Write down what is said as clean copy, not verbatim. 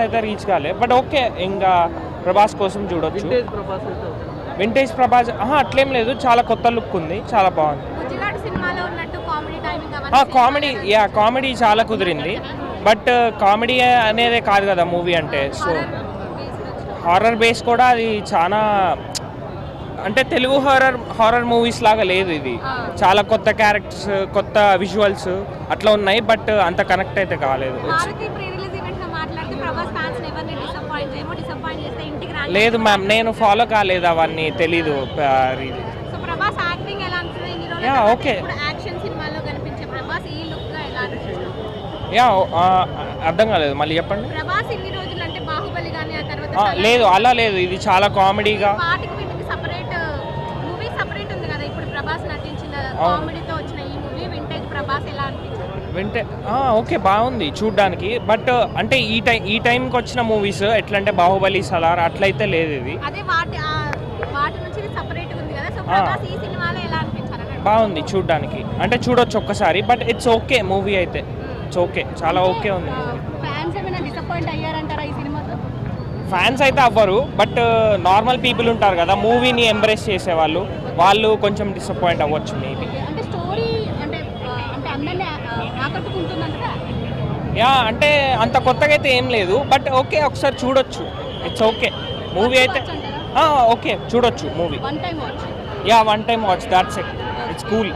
అయితే రీచ్ కాలే but okay ఇంకా ప్రభాస్ కోసం చూడొచ్చు. వింటేజ్ ప్రభాస్ అయితే ఓకే. వింటేజ్ ప్రభాస్ అట్లేం లేదు, చాలా కొత్త లుక్ ఉంది, చాలా బాగుంది. గుజరాత్ సినిమాలో ఉన్నట్టు కామెడీ టైమింగ్ అవన్నీ కామెడీ కామెడీ చాలా కుదిరింది. బట్ కామెడీ అనేదే కాదు కదా మూవీ అంటే. సో హారర్ బేస్ కూడా అది చాలా అంటే తెలుగు హారర్ మూవీస్ లాగా లేదు ఇది. చాలా కొత్త క్యారెక్టర్స్, కొత్త విజువల్స్ అట్లా ఉన్నాయి. బట్ అంత కనెక్ట్ అయితే కాలేదు. మారుతి ప్రీ రిలీజ్ ఈవెంట్ లో మాట్లాడుతూ ప్రభాస్ ఫ్యాన్స్ ఎవరిని డిసప్పాయింట్ చేస్తే ఇంటికి రాని లేదు మ్యామ్, నేను ఫాలో కాలేదు, అవన్నీ తెలీదు. సో ప్రభాస్ యాక్టింగ్ ఎలా అనిపిస్తుంది ఇన్ని రోజులు? Yeah okay. ఇప్పుడు యాక్షన్ సినిమాలో కనిపించే ప్రభాస్ ఈ లుక్ గా ఎలా అనిపిస్తుంది? యా అర్థం కాలేదు, మళ్ళీ చెప్పండి. ప్రభాస్ ఇన్ని రోజులు అంటే బాహుబలి గానీ ఆ తర్వాత లేదు అలా లేదు, ఇది చాలా కామెడీగా. వాటికి వీటికి సెపరేట్ మూవీ సెపరేట్ ఉంది కదా. ఇప్పుడు ప్రభాస్ నటించిన కామెడీతో వచ్చిన ఈ మూవీ వింటేజ్ ప్రభాస్ ఎలా అనిపించింది? వింటే ఓకే బాగుంది చూడ్డానికి. బట్ అంటే ఈ టైంకి వచ్చిన మూవీస్ ఎట్లా అంటే బాహుబలి, సలార్ అట్లయితే లేదు ఇది. అదే వాటి నుంచి సెపరేట్ ఉంది కదా. సో ప్రభాస్ ఈ సినిమాలో ఎలా అనిపించారు? బాగుంది చూడ్డానికి, అంటే చూడొచ్చు ఒక్కసారి. బట్ ఇట్స్ ఓకే మూవీ అయితే, ఇట్స్ ఓకే, చాలా ఓకే ఉంది. ఫ్యాన్స్ ఏమైనా డిసప్పాయింట్ అయ్యారంటారా ఈ సినిమాతో? ఫ్యాన్స్ అయితే అవ్వరు, బట్ నార్మల్ పీపుల్ ఉంటారు కదా మూవీని ఎంబ్రేస్ చేసేవాళ్ళు, వాళ్ళు కొంచెం డిసప్పాయింట్ అవ్వచ్చు మేబీ. అంటే స్టోరీ అంటే అందరినీ ఆకట్టుకుంటుందంటారా? యా అంటే అంత కొత్తగా అయితే ఏం లేదు, బట్ ఓకే ఒకసారి చూడొచ్చు, ఇట్స్ ఓకే మూవీ అయితే. ఓకే చూడొచ్చు movie. One time watch. Yeah one time watch, that's it, it's cool.